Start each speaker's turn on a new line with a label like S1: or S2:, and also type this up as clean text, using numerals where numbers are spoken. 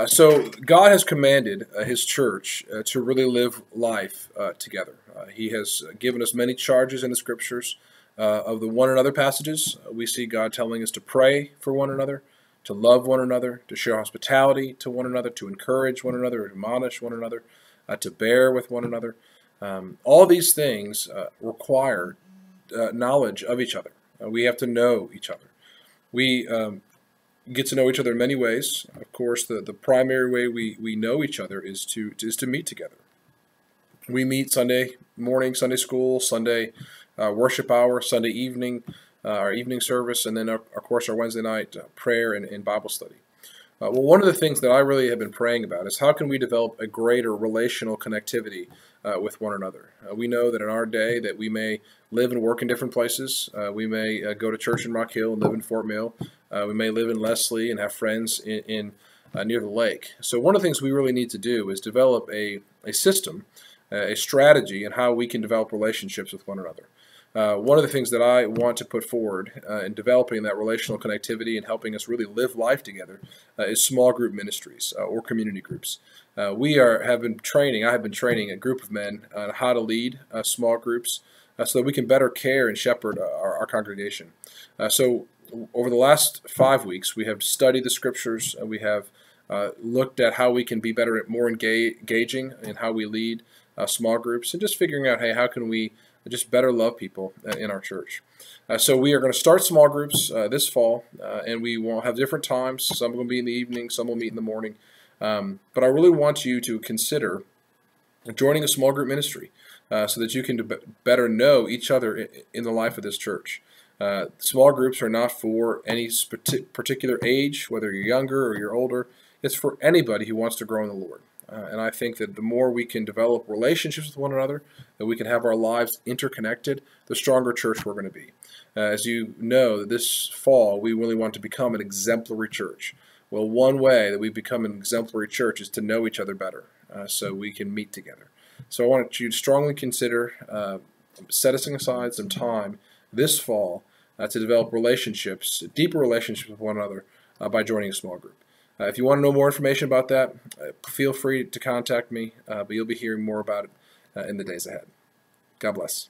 S1: So God has commanded His church to really live life together. He has given us many charges in the Scriptures. Of the one another passages, we see God telling us to pray for one another, to love one another, to show hospitality to one another, to encourage one another, to admonish one another, to bear with one another. All these things require knowledge of each other. We have to know each other. We get to know each other in many ways. Of course, the primary way we know each other is to meet together. We meet Sunday morning, Sunday school, Sunday worship hour, Sunday evening, our evening service, and then, of course, our Wednesday night prayer and Bible study. Well, one of the things that I really have been praying about is how can we develop a greater relational connectivity with one another. We know that in our day that we may live and work in different places. We may go to church in Rock Hill and live in Fort Mill. We may live in Leslie and have friends in near the lake. So one of the things we really need to do is develop a system, a strategy in how we can develop relationships with one another. One of the things that I want to put forward in developing that relational connectivity and helping us really live life together is small group ministries or community groups. I have been training a group of men on how to lead small groups so that we can better care and shepherd our congregation. So over the last 5 weeks, we have studied the Scriptures. We have looked at how we can be better, more engaging in how we lead small groups, and just figuring out, hey, how can we just better love people in our church. So we are going to start small groups this fall, and we will have different times. Some will be in the evening, some will meet in the morning. But I really want you to consider joining a small group ministry so that you can better know each other in the life of this church. Small groups are not for any particular age, whether you're younger or you're older. It's for anybody who wants to grow in the Lord. And I think that the more we can develop relationships with one another, that we can have our lives interconnected, the stronger church we're going to be. As you know, this fall, we really want to become an exemplary church. Well, one way that we become an exemplary church is to know each other better so we can meet together. So I want you to strongly consider setting aside some time this fall to develop relationships, deeper relationships with one another by joining a small group. If you want to know more information about that, feel free to contact me, but you'll be hearing more about it in the days ahead. God bless.